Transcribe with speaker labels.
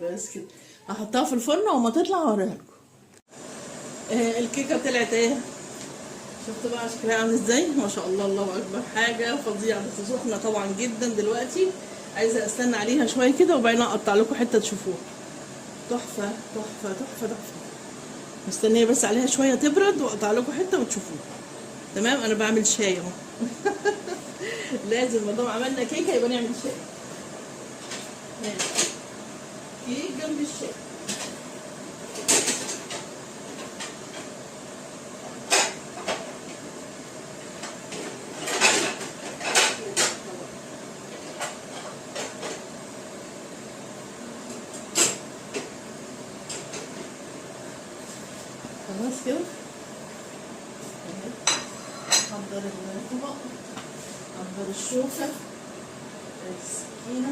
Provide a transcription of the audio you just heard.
Speaker 1: بس كده هحطها في الفرن وما تطلع اوريها لكم. الكيكه طلعت ايه، شفتوا بقى شكلها عامل ازاي؟ ما شاء الله، الله اكبر، حاجه فظيعه. بس سخنه طبعا جدا دلوقتي، عايزه استنى عليها شويه كده وبعدين اقطع لكم حته تشوفوها. تحفه تحفه تحفه تحفه. مستنيه بس عليها شويه تبرد واقطع لكم حته وتشوفوها. تمام. انا بعمل شاي اهو. لازم ما دام عملنا كيكه يبقى نعمل شاي. ماشي. كيك جنب الشاي. خلاص كده. حضر الطبق، حضر الشوكه، السكينه.